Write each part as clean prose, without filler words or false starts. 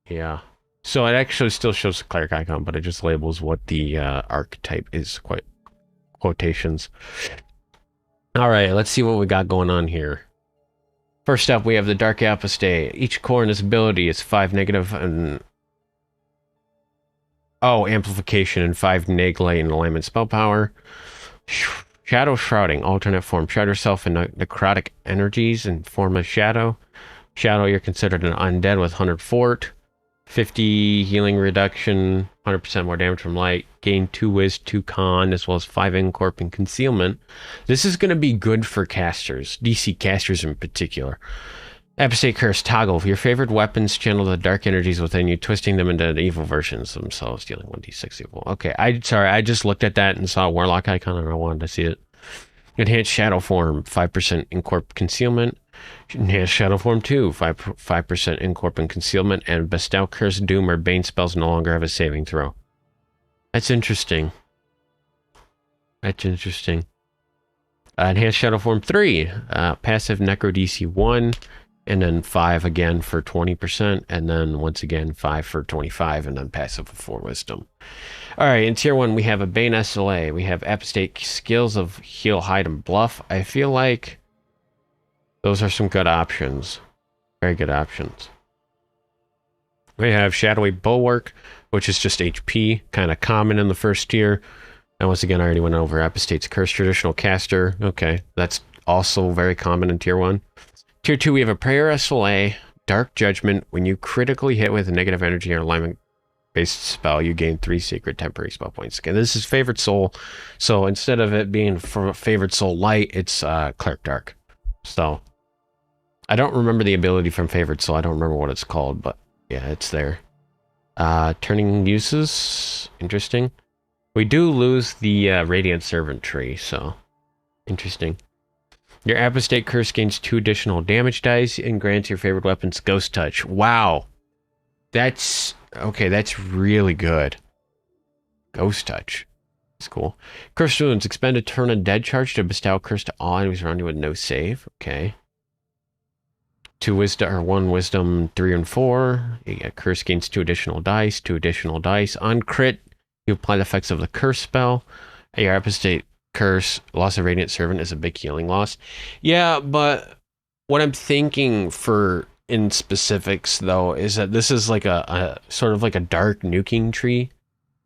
Yeah. So it actually still shows the cleric icon, but it just labels what the archetype is. Quite quotations. All right, let's see what we got going on here. First up, we have the Dark Apostate. Each core in this ability is 5 negative and amplification and 5 neg light and alignment spell power. Shadow Shrouding, alternate form. Shroud yourself in necrotic energies in form of shadow. Shadow, you're considered an undead with 100 fort. 50 healing reduction, 100% more damage from light, gain 2 whiz, 2 con, as well as 5 incorp and concealment. This is going to be good for casters, DC casters in particular. Apostate Curse, toggle. Your favorite weapons channel the dark energies within you, twisting them into evil versions themselves, dealing 1d6 evil. Okay, I just looked at that and saw a Warlock icon and I wanted to see it. Enhanced Shadow Form, 5% incorp concealment. Enhanced Shadow Form 2, 5% incorp and concealment, and Bestow Curse, Doom, or Bane spells no longer have a saving throw. That's interesting. That's interesting. Enhanced Shadow Form 3, passive Necro DC 1, and then 5 again for 20%, and then once again 5 for 25, and then passive of 4 Wisdom. Alright, in Tier 1 we have a Bane SLA. We have Apostate skills of Heal, Hide, and Bluff. I feel like those are some good options. Very good options. We have Shadowy Bulwark, which is just HP, kind of common in the first tier. And once again, I already went over Apostate's Curse, Traditional Caster. Okay, that's also very common in Tier 1. Tier 2, we have a Prayer SLA, Dark Judgment. When you critically hit with a negative energy or alignment-based spell, you gain 3 secret temporary spell points. Again, this is Favorite Soul, so instead of it being Favorite Soul Light, it's Cleric Dark. So, I don't remember the ability from Favorite Soul. I don't remember what it's called, but yeah, it's there. Turning uses, interesting. We do lose the Radiant Servant tree, so interesting. Your Apostate Curse gains 2 additional damage dice and grants your favorite weapons Ghost Touch. Wow. That's... okay, that's really good. Ghost Touch. That's cool. Curse Wounds. Expend a turn on dead charge to bestow Curse to all enemies around you with no save. Okay. 2 wisdom, or 1 wisdom, 3 and 4. You get Curse gains 2 additional dice, 2 additional dice. On crit, you apply the effects of the Curse spell. Your Apostate Curse, loss of Radiant Servant is a big healing loss. Yeah, but what I'm thinking for in specifics though is that this is like a sort of like a dark nuking tree,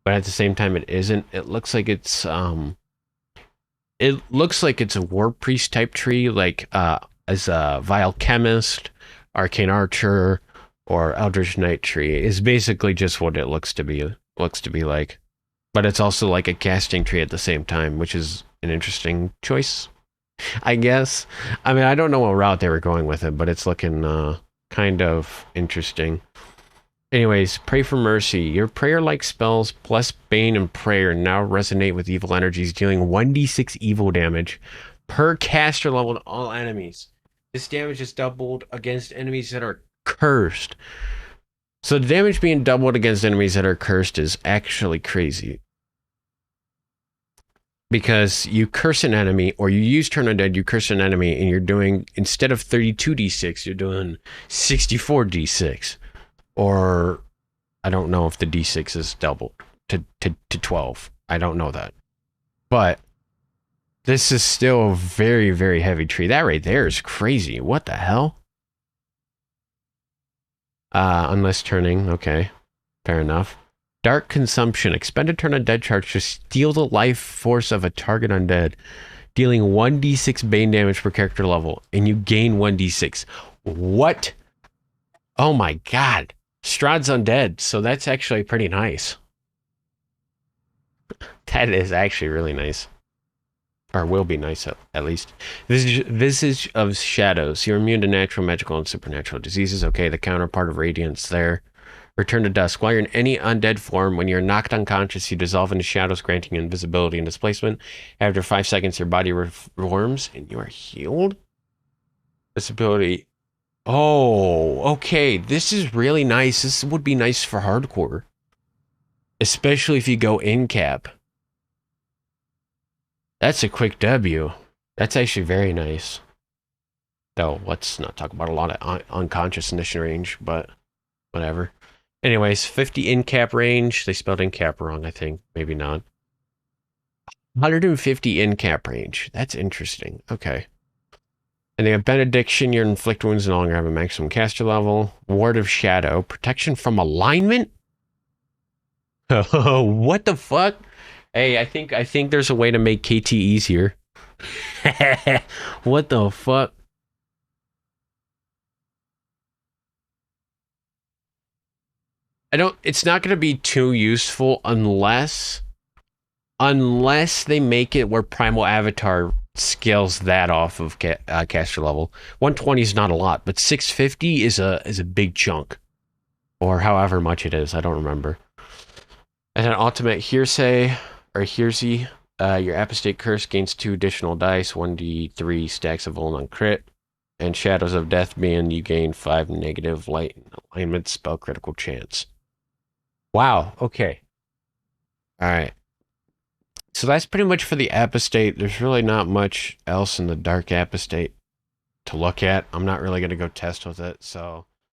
but at the same time it isn't. It looks like it's a War Priest type tree, like as a Vile Chemist, Arcane Archer, or Eldritch Knight tree is basically just what it looks to be like. But it's also like a casting tree at the same time, which is an interesting choice, I guess. I mean, I don't know what route they were going with it, but it's looking kind of interesting. Anyways, Pray for Mercy. Your prayer-like spells plus Bane and Prayer now resonate with evil energies, dealing 1d6 evil damage per caster level to all enemies. This damage is doubled against enemies that are cursed. So the damage being doubled against enemies that are cursed is actually crazy. Because you curse an enemy, or you use Turn Undead, you curse an enemy, and you're doing, instead of 32d6, you're doing 64d6. Or, I don't know if the d6 is doubled to 12. I don't know that. But, this is still a very, very heavy tree. That right there is crazy. What the hell? Unless turning, okay. Fair enough. Dark Consumption. Expend a turn on dead charge to steal the life force of a target undead, dealing 1d6 Bane damage per character level, and you gain 1d6. What? Oh my god. Strahd's undead, so that's actually pretty nice. That is actually really nice. Or will be nice, at least. Visage of Shadows. You're immune to natural, magical, and supernatural diseases. Okay, the counterpart of Radiance there. Return to Dusk. While you're in any undead form, when you're knocked unconscious, you dissolve into shadows, granting you invisibility and displacement. After 5 seconds, your body reforms, and you are healed? This ability... oh, okay. This is really nice. This would be nice for hardcore. Especially if you go in cap. That's a quick W. That's actually very nice. Though, let's not talk about a lot of unconsciousness range, but whatever. Anyways, 50 in cap range. They spelled in cap wrong, I think. Maybe not. 150 in cap range. That's interesting. Okay. And they have Benediction. Your inflict wounds no longer have a maximum caster level. Ward of Shadow. Protection from alignment? What the fuck? Hey, I think there's a way to make KT easier. What the fuck? It's not going to be too useful unless they make it where Primal Avatar scales that off of caster level. 120 is not a lot, but 650 is a big chunk, or however much it is. I don't remember. And an ultimate hearsay or hearsay. Your Apostate Curse gains 2 additional dice, 1d3 stacks of Vuln on crit, and Shadows of Death being you gain 5 negative light alignment spell critical chance. Wow. Okay. All right. So that's pretty much for the Apostate. There's really not much else in the Dark Apostate to look at. I'm not really going to go test with it, so